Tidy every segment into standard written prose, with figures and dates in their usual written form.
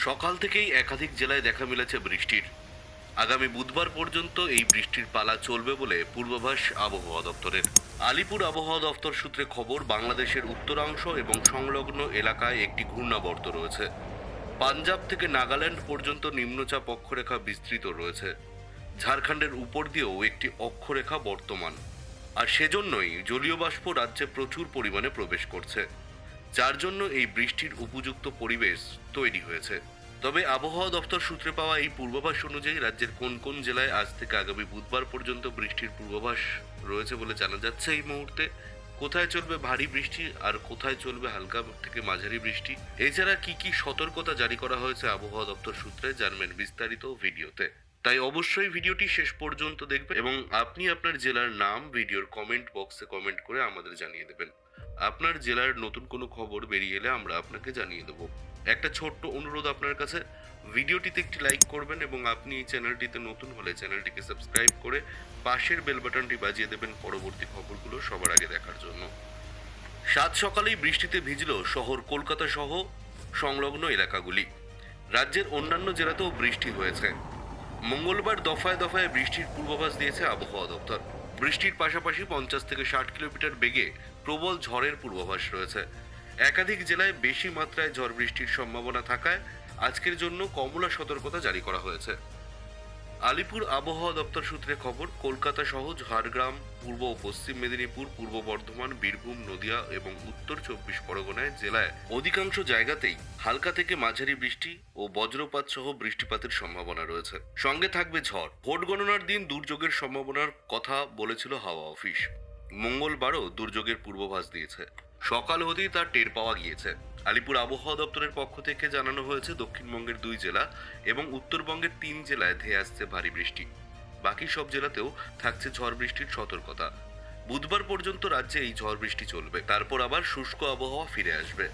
সকাল থেকেই একাধিক জেলায় দেখা মিলেছে বৃষ্টির। আগামী বুধবার পর্যন্ত এই বৃষ্টির পালা চলবে বলে পূর্বাভাস আবহাওয়া দপ্তরের। আলিপুর আবহাওয়া দপ্তর সূত্রে খবর, বাংলাদেশের উত্তরাংশ এবং সংলগ্ন এলাকায় একটি ঘূর্ণাবর্ত রয়েছে। পাঞ্জাব থেকে নাগাল্যান্ড পর্যন্ত নিম্নচাপ অক্ষরেখা বিস্তৃত রয়েছে। ঝাড়খণ্ডের উপর দিয়েও একটি অক্ষরেখা বর্তমান, আর সেজন্যই জলীয় বাষ্প রাজ্যে প্রচুর পরিমাণে প্রবেশ করছে, যার জন্য এই বৃষ্টির উপযুক্ত পরিবেশ তৈরি হয়েছে। তবে আবহাওয়া দপ্তর সূত্রে পাওয়া এই পূর্বাভাস অনুযায়ী রাজ্যের কোন কোন জেলায় আজ থেকে আগামী বুধবার পর্যন্ত বৃষ্টির পূর্বাভাস রয়েছে বলে জানা যাচ্ছে এই মুহূর্তে। কোথায় চলবে ভারী বৃষ্টি আর কোথায় চলবে হালকা থেকে মাঝারি বৃষ্টি, এছাড়া কি কি সতর্কতা জারি করা হয়েছে আবহাওয়া দপ্তর সূত্রে, জানবেন বিস্তারিত ভিডিওতে। তাই অবশ্যই ভিডিওটি শেষ পর্যন্ত দেখবেন এবং আপনি আপনার জেলার নাম ভিডিওর কমেন্ট বক্সে কমেন্ট করে আমাদের জানিয়ে দেবেন। আপনার জেলার নতুন কোনো খবর বেরিয়ে এলে আমরা আপনাকে জানিয়ে দেবো। একটা ছোট্ট অনুরোধ আপনার কাছে, ভিডিওটিতে একটি লাইক করবেন এবং আপনি এই চ্যানেলটিতে নতুন হলে চ্যানেলটিকে সাবস্ক্রাইব করে পাশের বেল বাটনটি বাজিয়ে দেবেন পরবর্তী খবরগুলো সবার আগে দেখার জন্য। সাত সকালেই বৃষ্টিতে ভিজল শহর কলকাতা সহ সংলগ্ন এলাকাগুলি। রাজ্যের অন্যান্য জেলাতেও বৃষ্টি হয়েছে। মঙ্গলবার দফায় দফায় বৃষ্টির পূর্বাভাস দিয়েছে আবহাওয়া দপ্তর। বৃষ্টির পাশাপাশি 50 থেকে 60 কিলোমিটার বেগে প্রবল ঝড়ের পূর্বাভাস রয়েছে। একাধিক জেলায় বেশি মাত্রায় ঝড় বৃষ্টির সম্ভাবনা থাকায় আজকের জন্য কমলা সতর্কতা জারি করা হয়েছে। আলিপুর আবহাওয়া দপ্তর সূত্রে খবর, কলকাতা সহ ঝাড়গ্রাম, পূর্ব ও পশ্চিম মেদিনীপুর, পূর্ব বর্ধমান, বীরভূম, নদিয়া এবং উত্তর 24 পরগনায় জেলায় অধিকাংশ জায়গাতেই হালকা থেকে মাঝারি বৃষ্টি ও বজ্রপাত সহ বৃষ্টিপাতের সম্ভাবনা রয়েছে। সঙ্গে থাকবে ঝড়। ভোট গণনার দিন দুর্যোগের সম্ভাবনার কথা বলেছিল হাওয়া অফিস। মঙ্গলবারও দুর্যোগের পূর্বাভাস দিয়েছে। সকাল হতেই তার টের পাওয়া গিয়েছে। আলিপুর আবহাওয়া দপ্তরের পক্ষ থেকে জানানো হয়েছে, দক্ষিণবঙ্গের 2 জেলা এবং উত্তরবঙ্গের 3 জেলায় ধেয়ে আসছে ভারী বৃষ্টি। বাকি সব জেলাতেও থাকছে ঝড় বৃষ্টির সতর্কতা। বুধবার পর্যন্ত রাজ্যে এই ঝড় বৃষ্টি চলবে, তারপর আবার শুষ্ক আবহাওয়া ফিরে আসবে।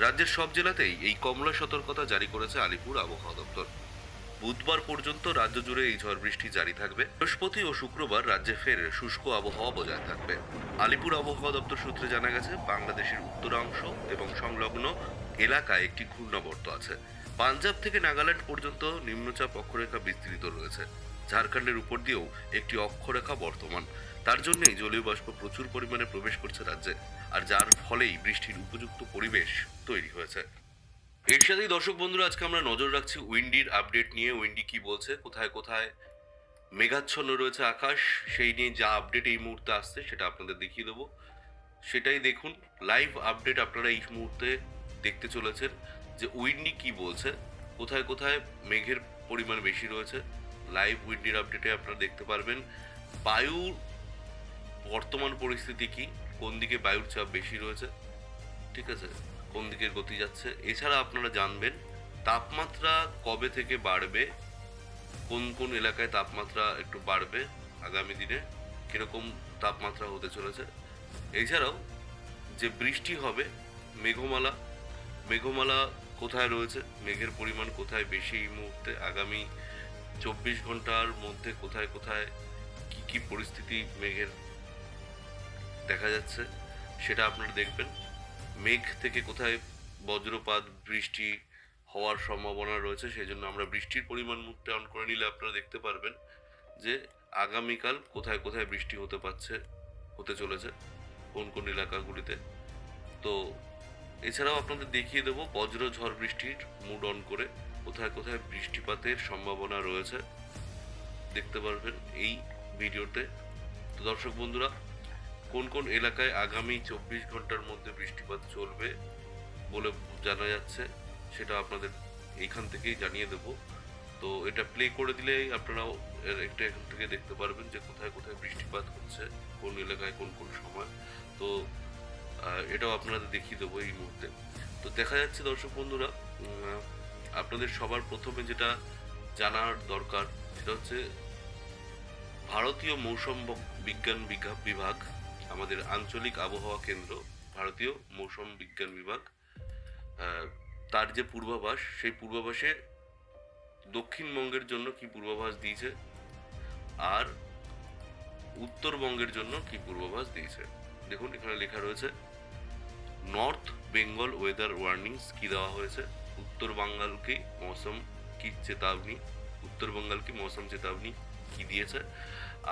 রাজ্যের সব জেলাতেই এই কমলা সতর্কতা জারি করেছে আলিপুর আবহাওয়া দপ্তর। বুধবার পর্যন্ত রাজ্য জুড়ে এই ঝড় বৃষ্টি জারি থাকবে। বৃহস্পতি ও শুক্রবার রাজ্যে ফের শুষ্ক আবহাওয়া বজায় থাকবে। আলিপুর আবহাওয়া দপ্তর সূত্রে জানা গেছে, বাংলাদেশের উত্তরাংশ এবং সংলগ্ন এলাকায় একটি ঘূর্ণাবর্ত আছে। পাঞ্জাব থেকে নাগাল্যান্ড পর্যন্ত নিম্নচাপ অক্ষরেখা বিস্তৃত রয়েছে। ঝাড়খণ্ডের উপর দিয়েও একটি অক্ষরেখা বর্তমান, তার জন্যই জলীয় বাষ্প প্রচুর পরিমাণে প্রবেশ করছে রাজ্যে, আর যার ফলেই বৃষ্টির উপযুক্ত পরিবেশ তৈরি হয়েছে। এর সাথেই দর্শক বন্ধুরা, আজকে আমরা নজর রাখছি উইন্ডির আপডেট নিয়ে। উইন্ডি কি বলছে, কোথায় কোথায় মেঘাচ্ছন্ন রয়েছে আকাশ, সেই নিয়ে যা আপডেট এই মুহূর্তে আসছে সেটা আপনাদের দেখিয়ে দেবো। সেটাই দেখুন। লাইভ আপডেট আপনারা এই মুহূর্তে দেখতে চলেছেন যে উইন্ডি কি বলছে, কোথায় কোথায় মেঘের পরিমাণ বেশি রয়েছে। লাইভ উইন্ডির আপডেটে আপনারা দেখতে পারবেন বায়ুর বর্তমান পরিস্থিতি কি, কোন দিকে বায়ুর চাপ বেশি রয়েছে, ঠিক আছে, কোন দিকের গতি যাচ্ছে। এছাড়া আপনারা জানবেন তাপমাত্রা কবে থেকে বাড়বে, কোন কোন এলাকায় তাপমাত্রা একটু বাড়বে আগামী দিনে, কিরকম তাপমাত্রা হতে চলেছে। এছাড়াও যে বৃষ্টি হবে, মেঘমালা মেঘমালা কোথায় রয়েছে, মেঘের পরিমাণ কোথায় বেশি এই মুহূর্তে, আগামী 24 ঘন্টার মধ্যে কোথায় কোথায় কি কি পরিস্থিতি মেঘের দেখা যাচ্ছে সেটা আপনারা দেখবেন। মেঘ থেকে কোথায় বজ্রপাত বৃষ্টি হওয়ার সম্ভাবনা রয়েছে, সেই জন্য আমরা বৃষ্টির পরিমাণ মুহূর্তে অন করে নিলে আপনারা দেখতে পারবেন যে আগামীকাল কোথায় কোথায় বৃষ্টি হতে চলেছে কোন কোন এলাকাগুলিতে। তো এছাড়াও আপনাদের দেখিয়ে দেবো বজ্র ঝড় বৃষ্টির মুড অন করে কোথায় কোথায় বৃষ্টিপাতের সম্ভাবনা রয়েছে, দেখতে পারবেন এই ভিডিওতে। তো দর্শক বন্ধুরা, কোন কোন এলাকায় আগামী 24 ঘন্টার মধ্যে বৃষ্টিপাত চলবে বলে জানা যাচ্ছে সেটা আপনাদের এইখান থেকেই জানিয়ে দেব। তো এটা প্লে করে দিলেই আপনারাও একটা এখান থেকে দেখতে পারবেন যে কোথায় কোথায় বৃষ্টিপাত হচ্ছে, কোন এলাকায় কোন কোন সময়। তো এটাও আপনাদের দেখিয়ে দেবো এই মুহূর্তে। তো দেখা যাচ্ছে দর্শক বন্ধুরা, আপনাদের সবার প্রথমে যেটা জানার দরকার সেটা হচ্ছে ভারতীয় মৌসুম বিজ্ঞান বিভাগ, আমাদের আঞ্চলিক আবহাওয়া কেন্দ্র, ভারতীয় মৌসুম বিজ্ঞান বিভাগ, তার যে পূর্বাভাস, সেই পূর্বাভাসে দক্ষিণবঙ্গের জন্য কি পূর্বাভাস দিয়েছে আর উত্তরবঙ্গের জন্য কি পূর্বাভাস দিয়েছে। দেখুন এখানে লেখা রয়েছে নর্থ বেঙ্গল ওয়েদার ওয়ার্নিংস কি দেওয়া হয়েছে। उत्तर बंगाल की मौसम की चेतावनी, उत्तर बंगाल की मौसम चेतावनी কি দিয়েছে।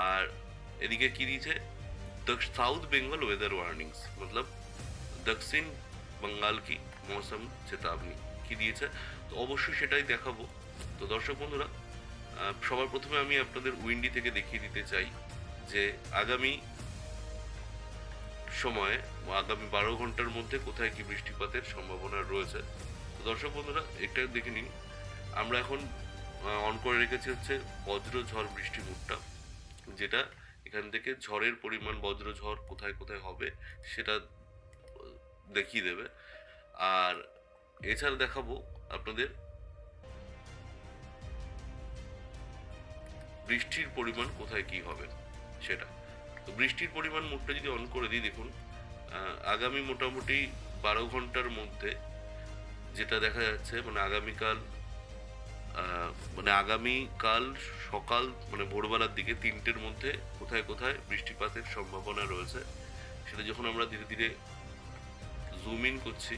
আর এদিকে কি দিয়েছে, साउथ बेंगल वेदर वार्निंग्स मतलब दक्षिण बंगाल की मौसम चेतावनी কি দিয়েছে। তো অবশ্যই সেটাই দেখাবো। তো দর্শক বন্ধুরা, সবার প্রথমে আমি আপনাদের উইন্ডি থেকে দেখিয়ে দিতে চাই যে আগামী সময়ে আগামী 12 ঘন্টার মধ্যে কোথায় কি বৃষ্টিপাতের সম্ভাবনা রয়েছে। তো দর্শক বন্ধুরা, এটা দেখে নিন। আমরা এখন অন করে রেখেছি হচ্ছে বজ্র ঝড় বৃষ্টি মুডটা, যেটা এখান থেকে ঝড়ের পরিমাণ, বজ্র ঝড় কোথায় কোথায় হবে সেটা দেখিয়ে দেবে। আর এছাড়া দেখাবো আপনাদের বৃষ্টির পরিমাণ কোথায় কি হবে সেটা। তো বৃষ্টির পরিমাণ মোটটা যদি অন করে দিই, দেখুন আগামী মোটামুটি 12 ঘন্টার মধ্যে যেটা দেখা যাচ্ছে, মানে আগামীকাল সকাল মানে ভোরবেলার দিকে 3টের মধ্যে কোথায় কোথায় বৃষ্টিপাতের সম্ভাবনা রয়েছে সেটা যখন আমরা ধীরে ধীরে জুম ইন করছি,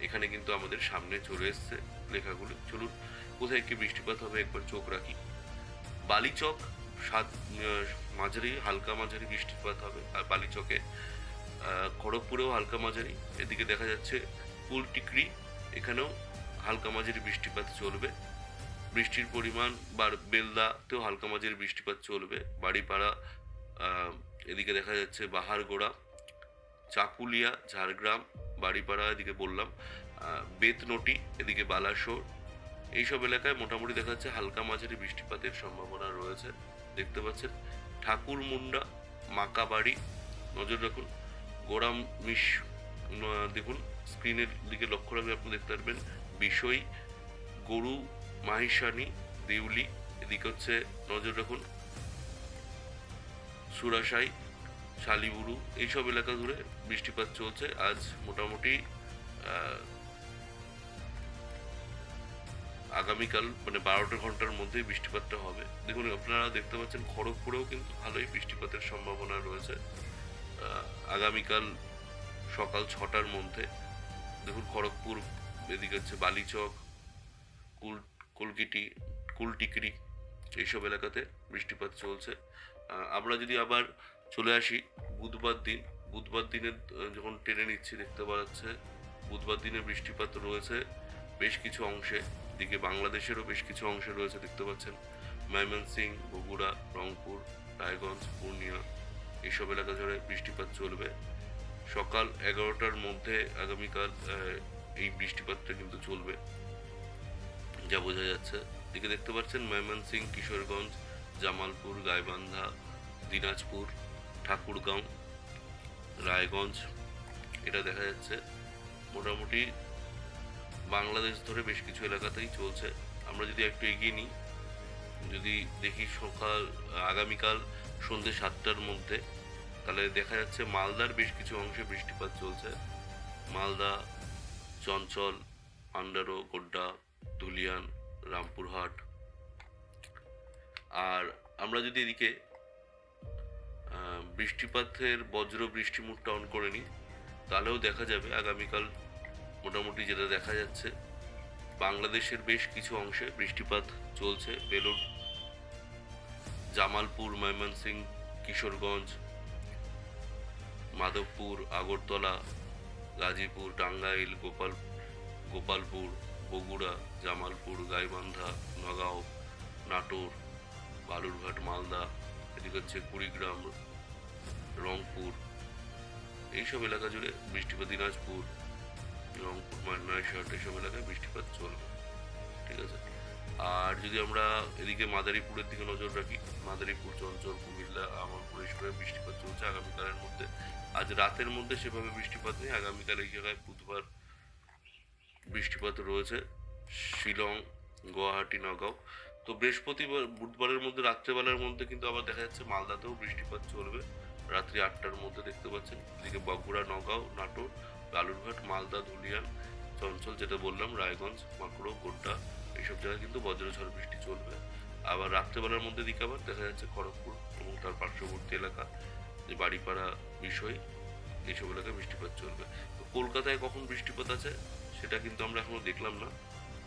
এখানে কিন্তু আমাদের সামনে চলে এসছে লেখাগুলো। চলুন কোথায় কি বৃষ্টিপাত হবে একবার চোখ রাখি। বালিচক মাঝারি হালকা মাঝারি বৃষ্টিপাত হবে, আর বালিচকে খড়গপুরেও হালকা মাঝারি। এদিকে দেখা যাচ্ছে কুলটিকরি, এখানেও হালকা মাঝারি বৃষ্টিপাত চলবে। বৃষ্টির পরিমাণ বেলদাতেও হালকা মাঝারি বৃষ্টিপাত চলবে। বাড়িপাড়া, এদিকে দেখা যাচ্ছে বাহারগোড়া, চাকুলিয়া, ঝাড়গ্রাম, বাড়িপাড়া, এদিকে বললাম বেতনটি, এদিকে বালাসোর, এইসব এলাকায় মোটামুটি দেখা যাচ্ছে হালকা মাঝারি বৃষ্টিপাতের সম্ভাবনা রয়েছে। দেখতে পাচ্ছেন ঠাকুরমুন্ডা, মাকাবাড়ি, নজর রাখুন। গোড়ামিশ, দেখুন স্ক্রিনের দিকে লক্ষ্য রাখলে আপনি দেখতে পারবেন বিষয়, গরু মাহিসানি, দেউলি, এদিকে হচ্ছে নজর রাখুন সুরাশাই, শালিবুরু, এইসব এলাকা জুড়ে বৃষ্টিপাত চলছে। আজ মোটামুটি আগামীকাল মানে 12 ঘন্টার মধ্যে বৃষ্টিপাতটা হবে। দেখুন আপনারা দেখতে পাচ্ছেন খড়গপুরেও কিন্তু ভালোই বৃষ্টিপাতের সম্ভাবনা রয়েছে আগামীকাল সকাল 6টার মধ্যে। দেখুন খড়গপুর, এদিকে হচ্ছে বালিচক, কুলটিকরি, এইসব এলাকাতে বৃষ্টিপাত চলছে। আমরা যদি আবার চলে আসি বুধবার দিনের যখন টেনে নিচ্ছি, দেখতে পাওয়া যাচ্ছে বুধবার দিনে বৃষ্টিপাত রয়েছে বেশ কিছু অংশে। এদিকে বাংলাদেশেরও বেশ কিছু অংশে রয়েছে, দেখতে পাচ্ছেন ময়মনসিং, বগুড়া, রংপুর, রায়গঞ্জ, পূর্ণিয়া, এইসব এলাকা জুড়ে বৃষ্টিপাত চলবে। সকাল 11টার মধ্যে আগামীকাল এই বৃষ্টিপাতটা কিন্তু চলবে, যা বোঝা যাচ্ছে। এদিকে দেখতে পাচ্ছেন ময়মনসিং, কিশোরগঞ্জ, জামালপুর, গাইবান্ধা, দিনাজপুর, ঠাকুরগাঁও, রায়গঞ্জ, এটা দেখা যাচ্ছে মোটামুটি বাংলাদেশ ধরে বেশ কিছু এলাকাতেই চলছে। আমরা যদি একটু এগিয়ে নিই, যদি দেখি আগামীকাল সন্ধ্যে 7টার মধ্যে, তাহলে দেখা যাচ্ছে মালদার বেশ কিছু অংশে বৃষ্টিপাত চলছে। মালদা, চঞ্চল, পান্ডারো, গোড্ডা, ধুলিয়ান, রামপুরহাট। আর আমরা যদি এদিকে বৃষ্টিপাতের বজ্র বৃষ্টি মুডটা অন করে নিই, তাহলেও দেখা যাবে আগামীকাল মোটামুটি যেটা দেখা যাচ্ছে বাংলাদেশের বেশ কিছু অংশে বৃষ্টিপাত চলছে। বেলুর, জামালপুর, ময়মনসিং, কিশোরগঞ্জ, মাধবপুর, আগরতলা, গাজীপুর, টাঙ্গাইল, গোপালপুর, বগুড়া, জামালপুর, গাইবান্ধা, নগাঁও, নাটোর, বালুরঘাট, মালদা, এদিকে হচ্ছে কুড়িগ্রাম, রংপুর, এইসব এলাকা জুড়ে বৃষ্টিপাত, দিনাজপুর, রংপুর, নয়শট, এইসব এলাকায় বৃষ্টিপাত চলবে। ঠিক আছে। আর যদি আমরা এদিকে মাদারীপুরের দিকে নজর রাখি, মাদারীপুর, চঞ্চল, কুমিল্লা, আমরপুর, এইসবে বৃষ্টিপাত চলছে আগামীকালের মধ্যে। আজ রাতের মধ্যে সেভাবে বৃষ্টিপাত নেই। আগামীকাল এই জায়গায় বুধবার বৃষ্টিপাত রয়েছে শিলং, গুয়াহাটি, নগাঁও। তো বুধবারের মধ্যে রাত্রেবেলার মধ্যে কিন্তু আবার দেখা যাচ্ছে মালদাতেও বৃষ্টিপাত চলবে রাত্রি 8টার মধ্যে, দেখতে পাচ্ছেন। এদিকে বগুড়া, নগাঁও, নাটোর, বালুরঘাট, মালদা, ধুলিয়ান, চঞ্চল, যেটা বললাম, রায়গঞ্জ, মাকড়ো, গোড্ডা, এইসব জায়গায় কিন্তু বজ্রঝড় বৃষ্টি চলবে। আবার রাত্রেবেলার মধ্যে দিকে আবার দেখা যাচ্ছে খড়গপুর এবং তার পার্শ্ববর্তী এলাকা, যে বাড়িপাড়া বিষয়, এইসব এলাকায় বৃষ্টিপাত চলবে। তো কলকাতায় কখন বৃষ্টিপাত আছে সেটা কিন্তু আমরা এখনো দেখলাম না।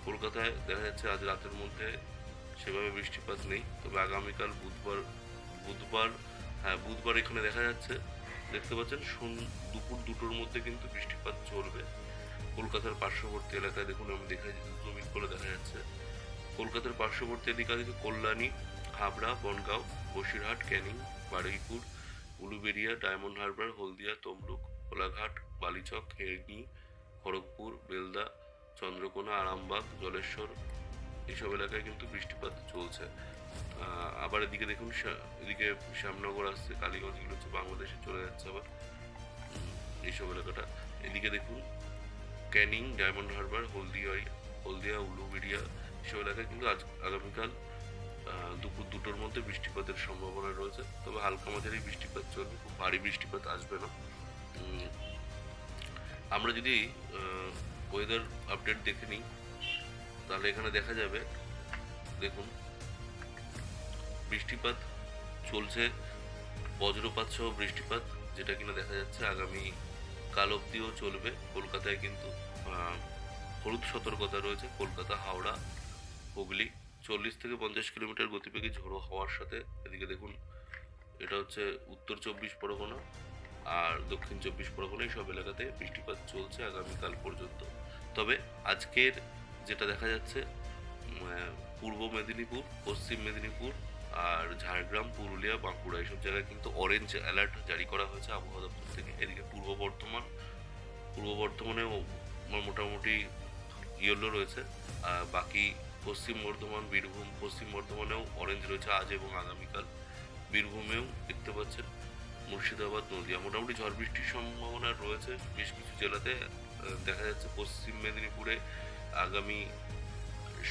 কলকাতায় দেখা যাচ্ছে আজ রাতের মধ্যে সেভাবে বৃষ্টিপাত নেই, তবে আগামীকাল বুধবার বুধবার এখানে দেখা যাচ্ছে, দেখতে পাচ্ছেন দুপুর 2টোর মধ্যে কিন্তু বৃষ্টিপাত চলবে। কলকাতার পার্শ্ববর্তী এলাকায় দেখুন, আমি জুম ইন করে দেখা যাচ্ছে কলকাতার পার্শ্ববর্তী এলাকা থেকে কল্যাণী, হাবড়া, বনগাঁও, বসিরহাট, ক্যানিং, বারুইপুর, উলুবেড়িয়া, ডায়মন্ড হারবার, হলদিয়া, তমলুক, কোলাঘাট, বালিচক, হেগনি, খড়গপুর, বেলদা, চন্দ্রকোনা, আরামবাগ, জলেশ্বর, এইসব এলাকায় কিন্তু বৃষ্টিপাত চলছে। আবার এদিকে দেখুন, এদিকে শ্যামনগর আসছে, কালীগঞ্জ, এগুলো হচ্ছে বাংলাদেশে চলে যাচ্ছে আবার এইসব এলাকাটা। এদিকে দেখুন ক্যানিং, ডায়মন্ড হারবার, হলদিয়া, উলুবেড়িয়া, এসব এলাকায় কিন্তু আগামীকাল দুপুর 2টোর মধ্যে বৃষ্টিপাতের সম্ভাবনা রয়েছে, তবে হালকা মাঝারি বৃষ্টিপাত চলবে, খুব ভারী বৃষ্টিপাত আসবে না। আমরা যদি ওয়েদার আপডেট দেখে নিই, তাহলে এখানে দেখা যাবে, দেখুন বৃষ্টিপাত চলছে, বজ্রপাত সহ বৃষ্টিপাত, যেটা কিনা দেখা যাচ্ছে আগামী কাল অবধিও চলবে। কলকাতায় কিন্তু হলুদ সতর্কতা রয়েছে, কলকাতা, হাওড়া, হুগলি, 40 থেকে 50 কিলোমিটার গতিবেগে ঝোড়ো হওয়ার সাথে। এদিকে দেখুন, এটা হচ্ছে উত্তর 24 পরগনা আর দক্ষিণ 24 পরগনা, এইসব এলাকাতে বৃষ্টিপাত চলছে আগামীকাল পর্যন্ত। তবে আজকের যেটা দেখা যাচ্ছে, পূর্ব মেদিনীপুর, পশ্চিম মেদিনীপুর আর ঝাড়গ্রাম, পুরুলিয়া, বাঁকুড়া, এইসব জায়গায় কিন্তু অরেঞ্জ অ্যালার্ট জারি করা হয়েছে আবহাওয়া দপ্তর থেকে। এদিকে পূর্ব বর্ধমানেও মোটামুটি ইয়েলো রয়েছে, বাকি পশ্চিম বর্ধমান, বীরভূম, পশ্চিম বর্ধমানেও অরেঞ্জ রয়েছে আজ এবং আগামীকাল। বীরভূমেও দেখতে পাচ্ছেন, মুর্শিদাবাদ, নদিয়া, মোটামুটি ঝড় বৃষ্টির সম্ভাবনা রয়েছে বেশ কিছু জেলাতে। দেখা যাচ্ছে পশ্চিম মেদিনীপুরে আগামী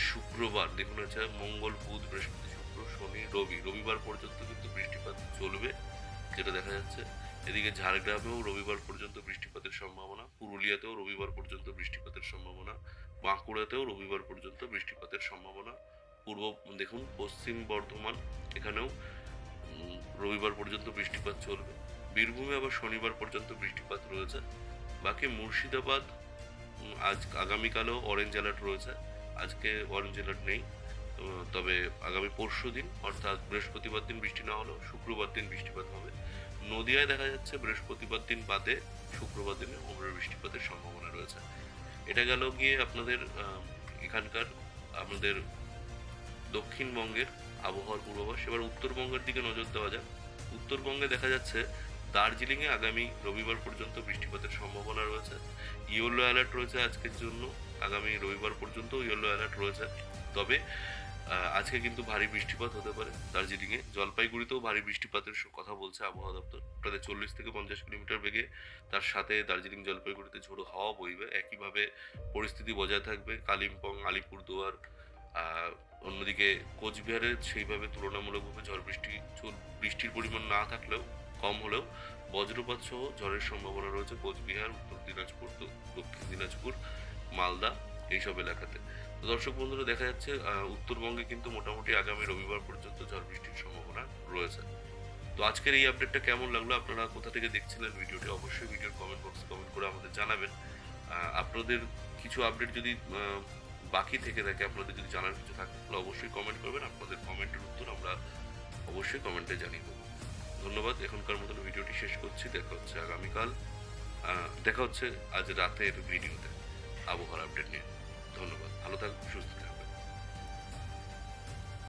শুক্রবার, দেখুন আছে মঙ্গল, বুধ, বৃহস্পতি, শুক্র, শনি, রবিবার পর্যন্ত কিন্তু বৃষ্টিপাত চলবে, যেটা দেখা যাচ্ছে। এদিকে ঝাড়গ্রামেও রবিবার পর্যন্ত বৃষ্টিপাতের সম্ভাবনা, পুরুলিয়াতেও রবিবার পর্যন্ত বৃষ্টিপাতের সম্ভাবনা, বাঁকুড়াতেও রবিবার পর্যন্ত বৃষ্টিপাতের সম্ভাবনা। দেখুন পশ্চিম বর্ধমান, এখানেও রবিবার পর্যন্ত বৃষ্টিপাত চলবে। বীরভূমে আবার শনিবার পর্যন্ত বৃষ্টিপাত রয়েছে। বাকি মুর্শিদাবাদ আগামীকালও অরেঞ্জ অ্যালার্ট রয়েছে, আজকে অরেঞ্জ অ্যালার্ট নেই, তবে আগামী পরশু দিন অর্থাৎ বৃহস্পতিবার দিন বৃষ্টি না হলেও শুক্রবার দিন বৃষ্টিপাত হবে। নদিয়ায় দেখা যাচ্ছে বৃহস্পতিবার দিন বাদে শুক্রবার দিনে ওভার বৃষ্টিপাতের সম্ভাবনা রয়েছে। এটা গেল গিয়ে আপনাদের এখানকার আমাদের দক্ষিণবঙ্গের আবহাওয়ার পূর্বাভাস। এবার উত্তরবঙ্গের দিকে নজর দেওয়া যাক। উত্তরবঙ্গে দেখা যাচ্ছে দার্জিলিংয়ে আগামী রবিবার পর্যন্ত বৃষ্টিপাতের সম্ভাবনা রয়েছে। ইয়েলো অ্যালার্ট রয়েছে আজকের জন্য, আগামী রবিবার পর্যন্ত ইয়েলো অ্যালার্ট রয়েছে। তবে আজকে কিন্তু ভারী বৃষ্টিপাত হতে পারে দার্জিলিংয়ে। জলপাইগুড়িতেও ভারী বৃষ্টিপাতের কথা বলছে আবহাওয়া দপ্তর, প্রায় 40 থেকে 50 কিলোমিটার বেগে তার সাথে দার্জিলিং জলপাইগুড়িতে ঝোড়ো হাওয়া বইবে। একইভাবে পরিস্থিতি বজায় থাকবে কালিম্পং, আলিপুরদুয়ার, অন্যদিকে কোচবিহারে সেইভাবে তুলনামূলকভাবে বৃষ্টির পরিমাণ না থাকলেও, কম হলেও বজ্রপাত সহ ঝড়ের সম্ভাবনা রয়েছে কোচবিহার, উত্তর দিনাজপুর, দক্ষিণ দিনাজপুর, মালদা, এইসব এলাকাতে। তো দর্শক বন্ধুরা, দেখা যাচ্ছে উত্তরবঙ্গে কিন্তু মোটামুটি আগামী রবিবার পর্যন্ত ঝড় বৃষ্টির সম্ভাবনা রয়েছে। তো আজকের এই আপডেটটা কেমন লাগলো, আপনারা কোথা থেকে দেখছিলেন ভিডিওটি, অবশ্যই ভিডিওর কমেন্ট বক্সে কমেন্ট করে আমাদের জানাবেন। আপনাদের কিছু আপডেট যদি বাকি থেকে থাকে, আপনাদের যদি জানার কিছু থাকে, তাহলে অবশ্যই কমেন্ট করবেন। আপনাদের কমেন্টের উত্তর আমরা অবশ্যই কমেন্টে জানিয়ে দেবো। ধন্যবাদ। এখনকার মতন ভিডিওটি শেষ করছি। দেখা হচ্ছে আগামীকাল, দেখা হচ্ছে আজ রাতের ভিডিওতে আবহাওয়ার আপডেট নিয়ে। ধন্যবাদ। ভালো থাকুন, সুস্থ থাকুন।